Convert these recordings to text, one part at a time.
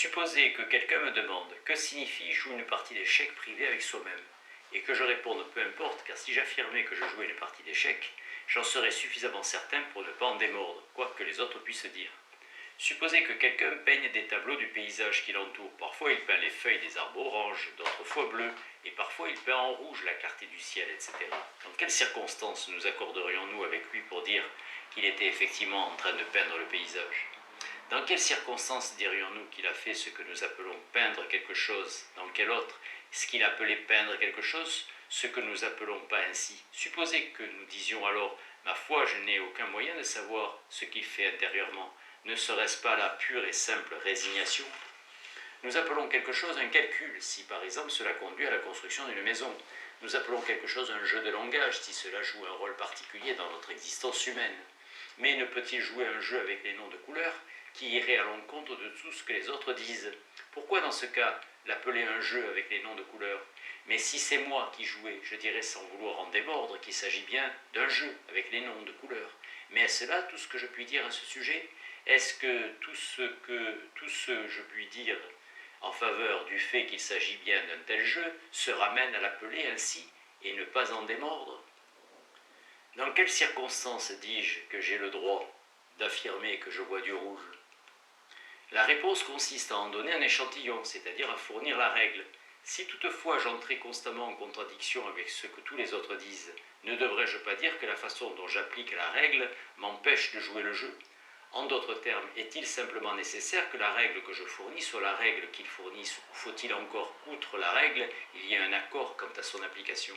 Supposez que quelqu'un me demande « Que signifie jouer une partie d'échecs privée avec soi-même » et que je réponde « Peu importe, car si j'affirmais que je jouais une partie d'échecs, j'en serais suffisamment certain pour ne pas en démordre, quoi que les autres puissent dire. » Supposez que quelqu'un peigne des tableaux du paysage qui l'entoure. Parfois il peint les feuilles des arbres oranges, d'autres fois bleues, et parfois il peint en rouge la clarté du ciel, etc. Dans quelles circonstances nous accorderions-nous avec lui pour dire qu'il était effectivement en train de peindre le paysage? Dans quelles circonstances dirions-nous qu'il a fait ce que nous appelons peindre quelque chose? Dans quelle autre est-ce qu'il appelait peindre quelque chose, ce que nous appelons pas ainsi? Supposez que nous disions alors « Ma foi, je n'ai aucun moyen de savoir ce qu'il fait intérieurement. » Ne serait-ce pas la pure et simple résignation? Nous appelons quelque chose un calcul, si par exemple cela conduit à la construction d'une maison. Nous appelons quelque chose un jeu de langage, si cela joue un rôle particulier dans notre existence humaine. Mais ne peut-il jouer un jeu avec les noms de couleurs qui irait à l'encontre de tout ce que les autres disent? Pourquoi dans ce cas l'appeler un jeu avec les noms de couleurs? Mais si c'est moi qui jouais, je dirais sans vouloir en démordre qu'il s'agit bien d'un jeu avec les noms de couleurs. Mais est-ce là tout ce que je puis dire à ce sujet? Est-ce que tout ce je puis dire en faveur du fait qu'il s'agit bien d'un tel jeu se ramène à l'appeler ainsi et ne pas en démordre? Dans quelles circonstances dis-je que j'ai le droit d'affirmer que je vois du rouge? La réponse consiste à en donner un échantillon, c'est-à-dire à fournir la règle. Si toutefois j'entrais constamment en contradiction avec ce que tous les autres disent, ne devrais-je pas dire que la façon dont j'applique la règle m'empêche de jouer le jeu? En d'autres termes, est-il simplement nécessaire que la règle que je fournis soit la règle qu'ils fournissent, ou faut-il encore, outre la règle, il y ait un accord quant à son application?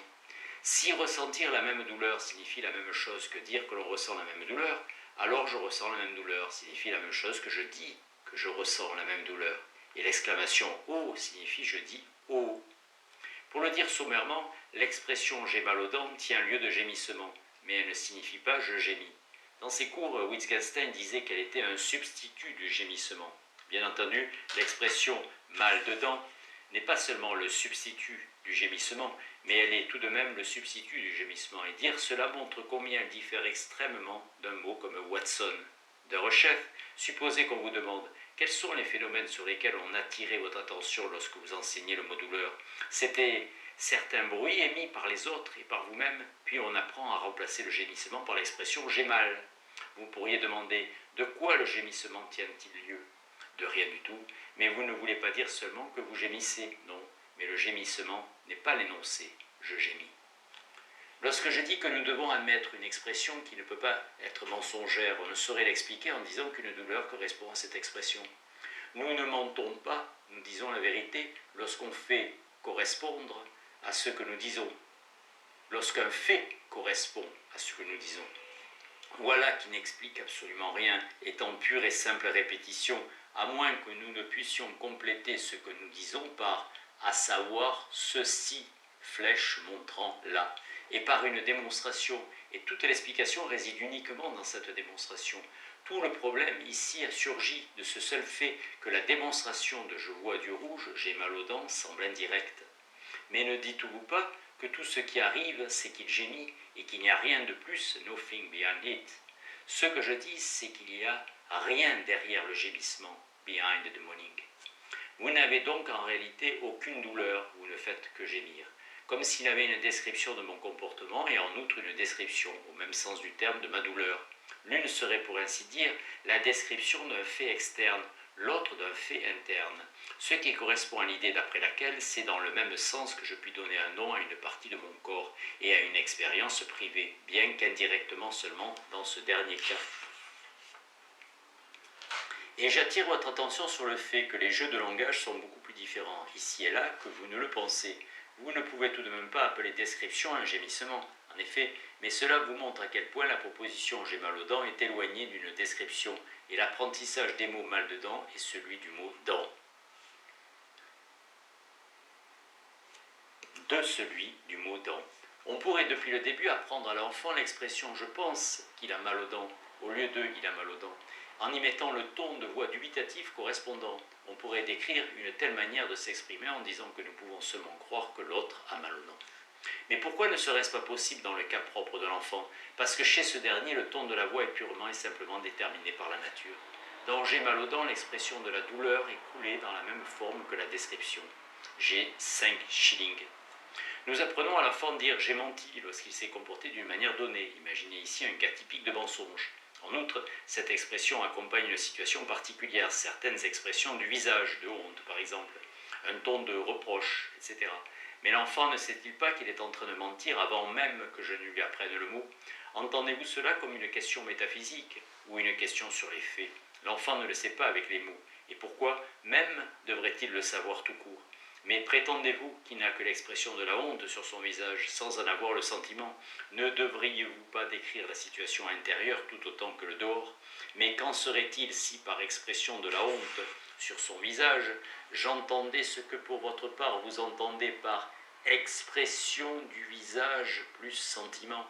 Si ressentir la même douleur signifie la même chose que dire que l'on ressent la même douleur, alors je ressens la même douleur signifie la même chose que je dis que je ressens la même douleur. Et l'exclamation « oh » signifie je dis « oh ». Pour le dire sommairement, l'expression « j'ai mal aux dents » tient lieu de gémissement, mais elle ne signifie pas « je gémis ». Dans ses cours, Wittgenstein disait qu'elle était un substitut du gémissement. Bien entendu, l'expression « mal de dents » n'est pas seulement le substitut du gémissement, mais elle est tout de même le substitut du gémissement. Et dire cela montre combien elle diffère extrêmement d'un mot comme Watson. De Rechef, supposez qu'on vous demande « Quels sont les phénomènes sur lesquels on attirait votre attention lorsque vous enseignez le mot douleur ?» C'était certains bruits émis par les autres et par vous-même, puis on apprend à remplacer le gémissement par l'expression « j'ai mal ». Vous pourriez demander « De quoi le gémissement tient-il lieu ?» De rien du tout, mais vous ne voulez pas dire seulement que vous gémissez, non, mais le gémissement n'est pas l'énoncé « je gémis ». Lorsque je dis que nous devons admettre une expression qui ne peut pas être mensongère, on ne saurait l'expliquer en disant qu'une douleur correspond à cette expression. Nous ne mentons pas, nous disons la vérité lorsqu'on fait correspondre à ce que nous disons, lorsqu'un fait correspond à ce que nous disons. Voilà qui n'explique absolument rien, étant pure et simple répétition, à moins que nous ne puissions compléter ce que nous disons par « à savoir ceci », flèche montrant là, et par une démonstration, et toute l'explication réside uniquement dans cette démonstration. Tout le problème ici a surgi de ce seul fait que la démonstration de « je vois du rouge, j'ai mal aux dents » semble indirecte. Mais ne dites-vous pas que tout ce qui arrive, c'est qu'il gémit et qu'il n'y a rien de plus, nothing behind it. Ce que je dis, c'est qu'il n'y a rien derrière le gémissement, behind the moaning. Vous n'avez donc en réalité aucune douleur, vous ne faites que gémir, comme s'il y avait une description de mon comportement et en outre une description, au même sens du terme, de ma douleur. L'une serait pour ainsi dire la description d'un fait externe, l'autre d'un fait interne, ce qui correspond à l'idée d'après laquelle c'est dans le même sens que je puis donner un nom à une partie de mon corps et à une expérience privée, bien qu'indirectement seulement dans ce dernier cas. Et j'attire votre attention sur le fait que les jeux de langage sont beaucoup plus différents, ici et là, que vous ne le pensez. Vous ne pouvez tout de même pas appeler description un gémissement, en effet, mais cela vous montre à quel point la proposition « j'ai mal aux dents » est éloignée d'une description, et l'apprentissage des mots « mal de dents » est celui du mot « dent ». De celui du mot « dent ». On pourrait depuis le début apprendre à l'enfant l'expression « je pense qu'il a mal aux dents » au lieu de « il a mal aux dents ». En y mettant le ton de voix dubitatif correspondant, on pourrait décrire une telle manière de s'exprimer en disant que nous pouvons seulement croire que l'autre a mal aux dents. Mais pourquoi ne serait-ce pas possible dans le cas propre de l'enfant? Parce que chez ce dernier, le ton de la voix est purement et simplement déterminé par la nature. Dans J'ai mal aux dents, l'expression de la douleur est coulée dans la même forme que la description. J'ai 5 shillings. Nous apprenons à l'enfant de dire « j'ai menti » lorsqu'il s'est comporté d'une manière donnée. Imaginez ici un cas typique de mensonge. En outre, cette expression accompagne une situation particulière, certaines expressions du visage, de honte par exemple, un ton de reproche, etc. Mais l'enfant ne sait-il pas qu'il est en train de mentir avant même que je ne lui apprenne le mot? Entendez-vous cela comme une question métaphysique ou une question sur les faits? L'enfant ne le sait pas avec les mots. Et pourquoi même devrait-il le savoir tout court? Mais prétendez-vous qu'il n'a que l'expression de la honte sur son visage, sans en avoir le sentiment? Ne devriez-vous pas décrire la situation intérieure tout autant que le dehors? Mais qu'en serait-il si, par expression de la honte sur son visage, j'entendais ce que pour votre part vous entendez par expression du visage plus sentiment?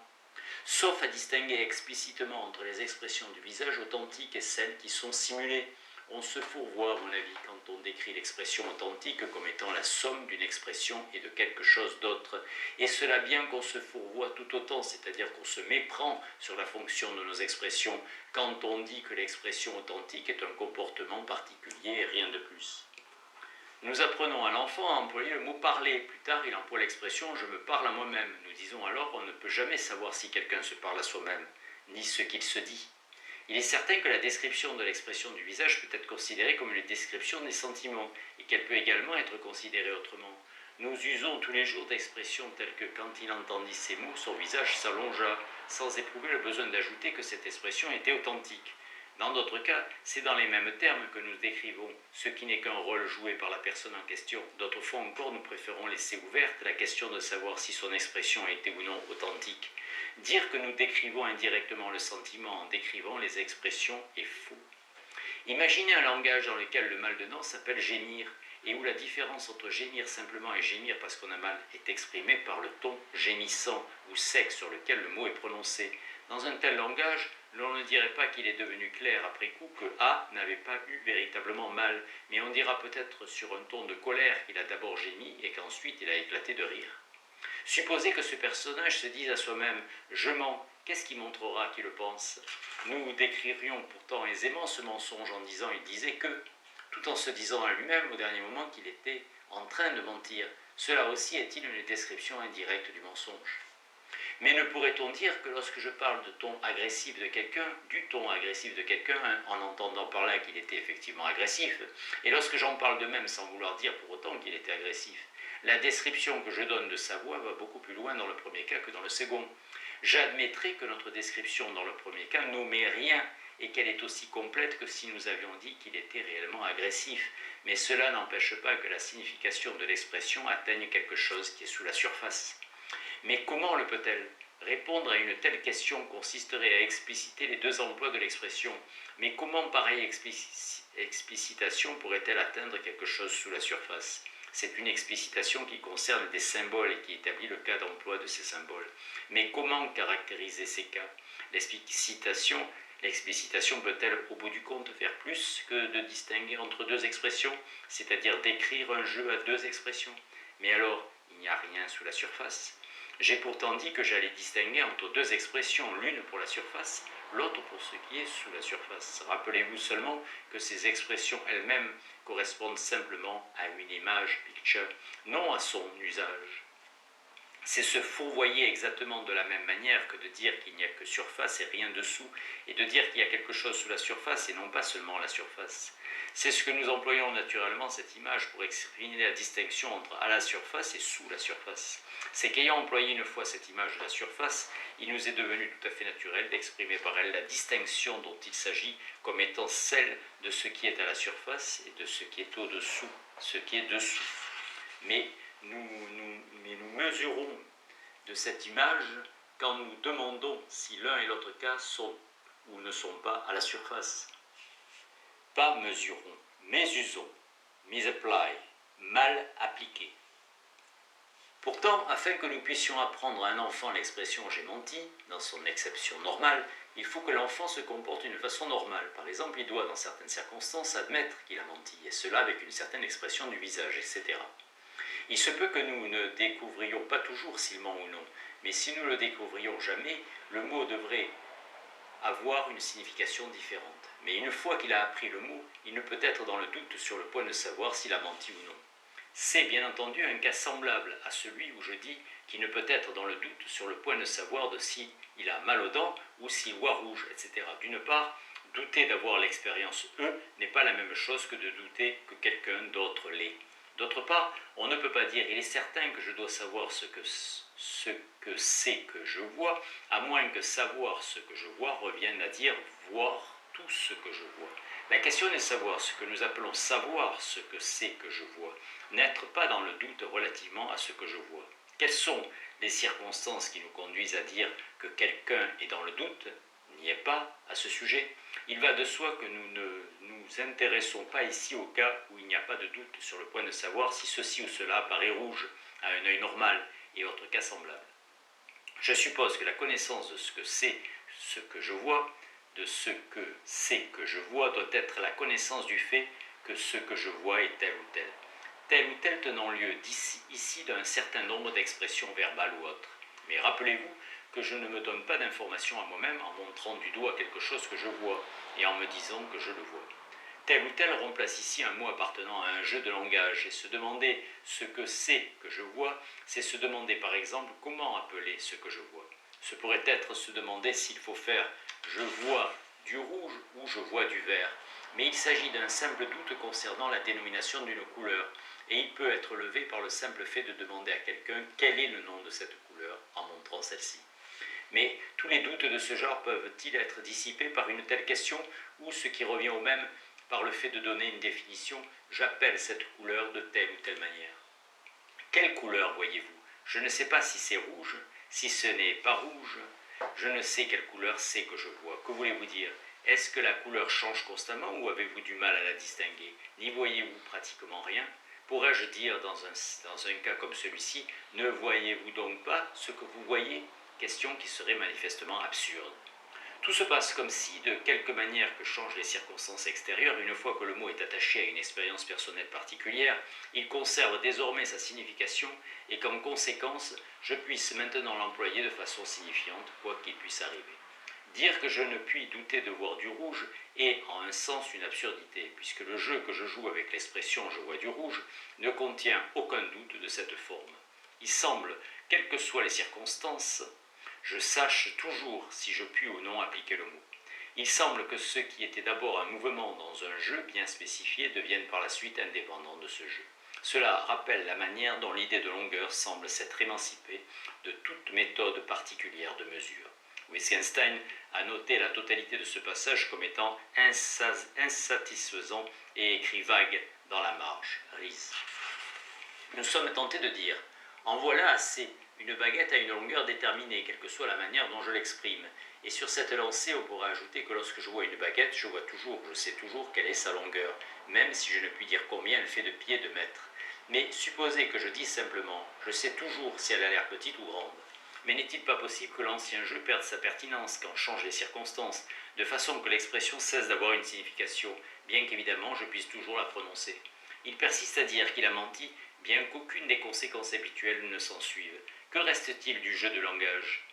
Sauf à distinguer explicitement entre les expressions du visage authentiques et celles qui sont simulées. On se fourvoie, à mon avis, quand on décrit l'expression authentique comme étant la somme d'une expression et de quelque chose d'autre. Et cela bien qu'on se fourvoie tout autant, c'est-à-dire qu'on se méprend sur la fonction de nos expressions quand on dit que l'expression authentique est un comportement particulier et rien de plus. Nous apprenons à l'enfant à employer le mot parler. Plus tard, il emploie l'expression « je me parle à moi-même ». Nous disons alors on ne peut jamais savoir si quelqu'un se parle à soi-même, ni ce qu'il se dit. Il est certain que la description de l'expression du visage peut être considérée comme une description des sentiments et qu'elle peut également être considérée autrement. Nous usons tous les jours d'expressions telles que quand il entendit ces mots, son visage s'allongea, sans éprouver le besoin d'ajouter que cette expression était authentique. Dans d'autres cas, c'est dans les mêmes termes que nous décrivons, ce qui n'est qu'un rôle joué par la personne en question. D'autres fois encore, nous préférons laisser ouverte la question de savoir si son expression était ou non authentique. Dire que nous décrivons indirectement le sentiment en décrivant les expressions est faux. Imaginez un langage dans lequel le mal de dents s'appelle gémir, et où la différence entre gémir simplement et gémir parce qu'on a mal est exprimée par le ton gémissant ou sec sur lequel le mot est prononcé. Dans un tel langage, l'on ne dirait pas qu'il est devenu clair après coup que A n'avait pas eu véritablement mal, mais on dira peut-être sur un ton de colère qu'il a d'abord gémi et qu'ensuite il a éclaté de rire. Supposez que ce personnage se dise à soi-même « je mens », qu'est-ce qui montrera qu'il le pense? Nous décririons pourtant aisément ce mensonge en disant « il disait que », tout en se disant à lui-même au dernier moment qu'il était en train de mentir. Cela aussi est-il une description indirecte du mensonge? Mais ne pourrait-on dire que lorsque je parle de ton agressif de quelqu'un, du ton agressif de quelqu'un, en entendant par là qu'il était effectivement agressif, et lorsque j'en parle de même sans vouloir dire pour autant qu'il était agressif, la description que je donne de sa voix va beaucoup plus loin dans le premier cas que dans le second. J'admettrai que notre description dans le premier cas n'omet rien et qu'elle est aussi complète que si nous avions dit qu'il était réellement agressif, mais cela n'empêche pas que la signification de l'expression atteigne quelque chose qui est sous la surface. Mais comment le peut-elle? Répondre à une telle question consisterait à expliciter les deux emplois de l'expression. Mais comment pareille explicitation pourrait-elle atteindre quelque chose sous la surface? C'est une explicitation qui concerne des symboles et qui établit le cas d'emploi de ces symboles. Mais comment caractériser ces cas? L'explicitation peut-elle, au bout du compte, faire plus que de distinguer entre deux expressions, c'est-à-dire d'écrire un jeu à deux expressions? Mais alors, il n'y a rien sous la surface. J'ai pourtant dit que j'allais distinguer entre deux expressions, l'une pour la surface, l'autre pour ce qui est sous la surface. Rappelez-vous seulement que ces expressions elles-mêmes correspondent simplement à une image, picture, non à son usage. C'est se fourvoyer exactement de la même manière que de dire qu'il n'y a que surface et rien dessous, et de dire qu'il y a quelque chose sous la surface et non pas seulement la surface. C'est ce que nous employons naturellement, cette image, pour exprimer la distinction entre à la surface et sous la surface. C'est qu'ayant employé une fois cette image de la surface, il nous est devenu tout à fait naturel d'exprimer par elle la distinction dont il s'agit comme étant celle de ce qui est à la surface et de ce qui est au-dessous, ce qui est dessous. Mais nous mesurons de cette image quand nous demandons si l'un et l'autre cas sont ou ne sont pas à la surface. Pas mesurons, mais usons, misapply, mal appliqué. Pourtant, afin que nous puissions apprendre à un enfant l'expression « j'ai menti » dans son exception normale, il faut que l'enfant se comporte d'une façon normale. Par exemple, il doit, dans certaines circonstances, admettre qu'il a menti, et cela avec une certaine expression du visage, etc. Il se peut que nous ne découvrions pas toujours s'il ment ou non, mais si nous le découvrions jamais, le mot devrait avoir une signification différente. Mais une fois qu'il a appris le mot, il ne peut être dans le doute sur le point de savoir s'il a menti ou non. C'est bien entendu un cas semblable à celui où je dis qu'il ne peut être dans le doute sur le point de savoir de s'il a mal aux dents ou s'il voit rouge, etc. D'une part, douter d'avoir l'expérience n'est pas la même chose que de douter que quelqu'un d'autre l'est. D'autre part, on ne peut pas dire il est certain que je dois savoir ce que c'est que je vois, à moins que savoir ce que je vois revienne à dire voir tout ce que je vois. La question est de savoir ce que nous appelons savoir ce que c'est que je vois, n'être pas dans le doute relativement à ce que je vois. Quelles sont les circonstances qui nous conduisent à dire que quelqu'un est dans le doute? N'y est pas à ce sujet. Il va de soi que nous ne nous intéressons pas ici au cas où il n'y a pas de doute sur le point de savoir si ceci ou cela paraît rouge à un œil normal et autres cas semblables. Je suppose que la connaissance de ce que c'est ce que je vois, de ce que c'est que je vois, doit être la connaissance du fait que ce que je vois est tel ou tel tenant lieu ici d'un certain nombre d'expressions verbales ou autres. Mais rappelez-vous que je ne me donne pas d'informations à moi-même en montrant du doigt quelque chose que je vois et en me disant que je le vois. Tel ou tel remplace ici un mot appartenant à un jeu de langage, et se demander ce que c'est que je vois, c'est se demander par exemple comment appeler ce que je vois. Ce pourrait être se demander s'il faut faire je vois du rouge ou je vois du vert, mais il s'agit d'un simple doute concernant la dénomination d'une couleur, et il peut être levé par le simple fait de demander à quelqu'un quel est le nom de cette couleur en montrant celle-ci. Mais tous les doutes de ce genre peuvent-ils être dissipés par une telle question, ou ce qui revient au même, par le fait de donner une définition, j'appelle cette couleur de telle ou telle manière. Quelle couleur voyez-vous? Je ne sais pas si c'est rouge, si ce n'est pas rouge, je ne sais quelle couleur c'est que je vois. Que voulez-vous dire? Est-ce que la couleur change constamment ou avez-vous du mal à la distinguer? N'y voyez-vous pratiquement rien? Pourrais-je dire dans un cas comme celui-ci, ne voyez-vous donc pas ce que vous voyez? Question qui serait manifestement absurde. Tout se passe comme si, de quelque manière que changent les circonstances extérieures, une fois que le mot est attaché à une expérience personnelle particulière, il conserve désormais sa signification et qu'en conséquence, je puisse maintenant l'employer de façon signifiante, quoi qu'il puisse arriver. Dire que je ne puis douter de voir du rouge est en un sens une absurdité, puisque le jeu que je joue avec l'expression « je vois du rouge » ne contient aucun doute de cette forme. Il semble, quelles que soient les circonstances, je sache toujours si je puis ou non appliquer le mot. Il semble que ce qui était d'abord un mouvement dans un jeu bien spécifié devienne par la suite indépendant de ce jeu. Cela rappelle la manière dont l'idée de longueur semble s'être émancipée de toute méthode particulière de mesure. Wittgenstein a noté la totalité de ce passage comme étant insatisfaisant et écrit vague dans la marge. Ries. Nous sommes tentés de dire « en voilà assez ». Une baguette a une longueur déterminée, quelle que soit la manière dont je l'exprime. Et sur cette lancée, on pourra ajouter que lorsque je vois une baguette, je sais toujours quelle est sa longueur, même si je ne puis dire combien elle fait de pieds, de mètres. Mais supposez que je dise simplement, je sais toujours si elle a l'air petite ou grande. Mais n'est-il pas possible que l'ancien jeu perde sa pertinence quand changent les circonstances, de façon que l'expression cesse d'avoir une signification, bien qu'évidemment je puisse toujours la prononcer? Il persiste à dire qu'il a menti, bien qu'aucune des conséquences habituelles ne s'en suive. Que reste-t-il du jeu de langage,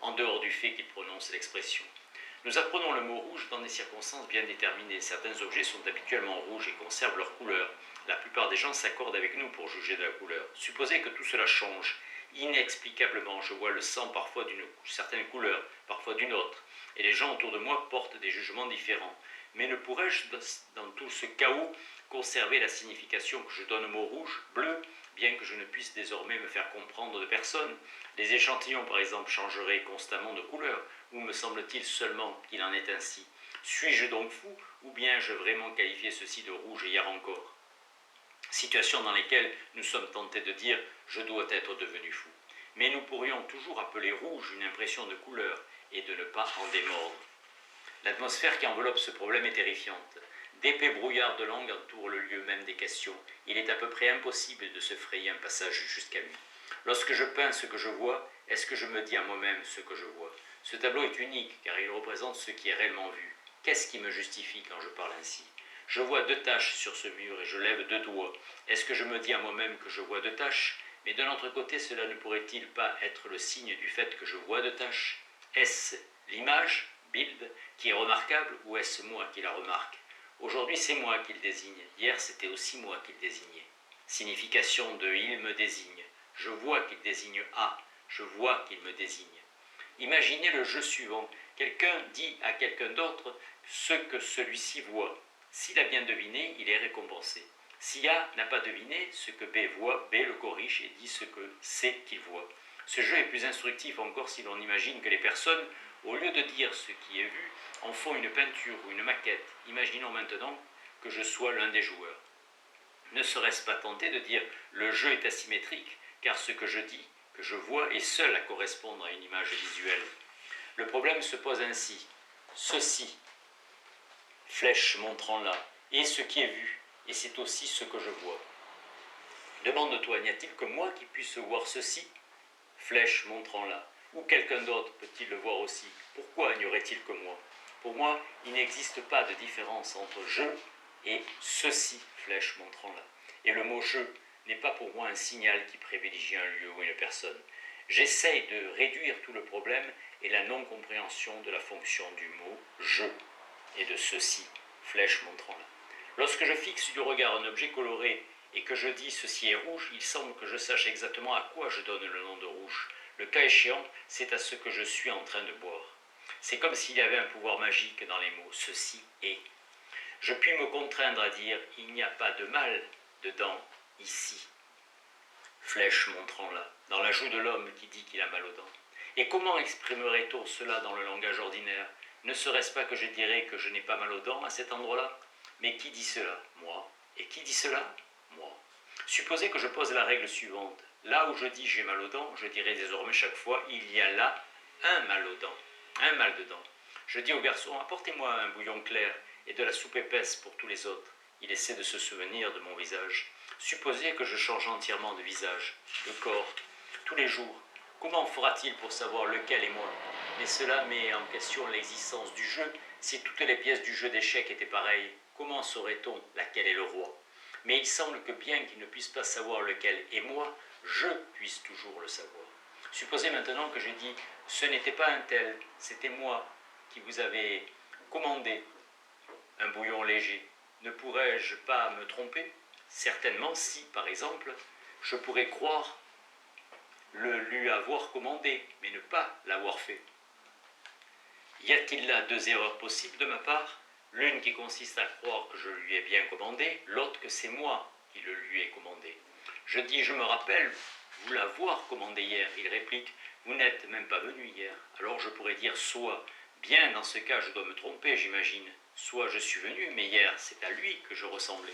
en dehors du fait qu'il prononce l'expression? Nous apprenons le mot rouge dans des circonstances bien déterminées. Certains objets sont habituellement rouges et conservent leur couleur. La plupart des gens s'accordent avec nous pour juger de la couleur. Supposez que tout cela change. Inexplicablement, je vois le sang parfois d'une certaine couleur, parfois d'une autre, et les gens autour de moi portent des jugements différents. Mais ne pourrais-je, dans tout ce chaos, conserver la signification que je donne au mot rouge, bleu, bien que je ne puisse désormais me faire comprendre de personne? Les échantillons, par exemple, changeraient constamment de couleur, ou me semble-t-il seulement qu'il en est ainsi? Suis-je donc fou, ou bien ai-je vraiment qualifié ceci de rouge hier encore? Situations dans lesquelles nous sommes tentés de dire « je dois être devenu fou ». Mais nous pourrions toujours appeler rouge une impression de couleur, et de ne pas en démordre. L'atmosphère qui enveloppe ce problème est terrifiante. D'épais brouillards de langue entourent le lieu même des questions. Il est à peu près impossible de se frayer un passage jusqu'à lui. Lorsque je peins ce que je vois, est-ce que je me dis à moi-même ce que je vois? Ce tableau est unique, car il représente ce qui est réellement vu. Qu'est-ce qui me justifie quand je parle ainsi? Je vois 2 taches sur ce mur et je lève 2 doigts. Est-ce que je me dis à moi-même que je vois 2 taches? Mais de l'autre côté, cela ne pourrait-il pas être le signe du fait que je vois 2 taches? Est-ce l'image? Bild, qui est remarquable, ou est-ce moi qui la remarque? Aujourd'hui, c'est moi qui le désigne. Hier, c'était aussi moi qui le désignais. Signification de « il me désigne ». Je vois qu'il désigne A. Je vois qu'il me désigne. Imaginez le jeu suivant. Quelqu'un dit à quelqu'un d'autre ce que celui-ci voit. S'il a bien deviné, il est récompensé. Si A n'a pas deviné ce que B voit, B le corrige et dit ce que C qu'il voit. Ce jeu est plus instructif encore si l'on imagine que les personnes, au lieu de dire ce qui est vu, en font une peinture ou une maquette. Imaginons maintenant que je sois l'un des joueurs. Ne serait-ce pas tenté de dire « le jeu est asymétrique » car ce que je dis, que je vois, est seul à correspondre à une image visuelle. Le problème se pose ainsi. Ceci, flèche montrant là, est ce qui est vu, et c'est aussi ce que je vois. Demande-toi, n'y a-t-il que moi qui puisse voir ceci? Flèche montrant là. Ou quelqu'un d'autre peut-il le voir aussi? Pourquoi n'y aurait-il que moi? Pour moi, il n'existe pas de différence entre je et ceci, flèche montrant là. Et le mot je n'est pas pour moi un signal qui privilégie un lieu ou une personne. J'essaye de réduire tout le problème et la non-compréhension de la fonction du mot je et de ceci, flèche montrant là. Lorsque je fixe du regard un objet coloré et que je dis ceci est rouge, il semble que je sache exactement à quoi je donne le nom de rouge. Le cas échéant, c'est à ce que je suis en train de boire. C'est comme s'il y avait un pouvoir magique dans les mots ceci est. Je puis me contraindre à dire il n'y a pas de mal dedans, ici. Flèche montrant là, dans la joue de l'homme qui dit qu'il a mal aux dents. Et comment exprimerait-on cela dans le langage ordinaire? Ne serait-ce pas que je dirais que je n'ai pas mal aux dents à cet endroit-là? Mais qui dit cela? Moi. Et qui dit cela? Moi. Supposez que je pose la règle suivante. Là où je dis j'ai mal aux dents, je dirai désormais chaque fois il y a là un mal aux dents, un mal dedans. Je dis au garçon apportez-moi un bouillon clair et de la soupe épaisse pour tous les autres. Il essaie de se souvenir de mon visage. Supposez que je change entièrement de visage, de corps, tous les jours. Comment fera-t-il pour savoir lequel est moi? Mais cela met en question l'existence du jeu. Si toutes les pièces du jeu d'échecs étaient pareilles, comment saurait-on laquelle est le roi? Mais il semble que bien qu'il ne puisse pas savoir lequel est moi, je puisse toujours le savoir. Supposez maintenant que je dis « ce n'était pas un tel, c'était moi qui vous avais commandé un bouillon léger. Ne pourrais-je pas me tromper? Certainement si, par exemple, je pourrais croire le lui avoir commandé, mais ne pas l'avoir fait. Y a-t-il là deux erreurs possibles de ma part? L'une qui consiste à croire que je lui ai bien commandé, l'autre que c'est moi qui le lui ai commandé. Je dis, je me rappelle vous l'avoir commandé hier. Il réplique, vous n'êtes même pas venu hier. Alors je pourrais dire, soit, bien dans ce cas je dois me tromper, j'imagine. Soit je suis venu, mais hier c'est à lui que je ressemblais.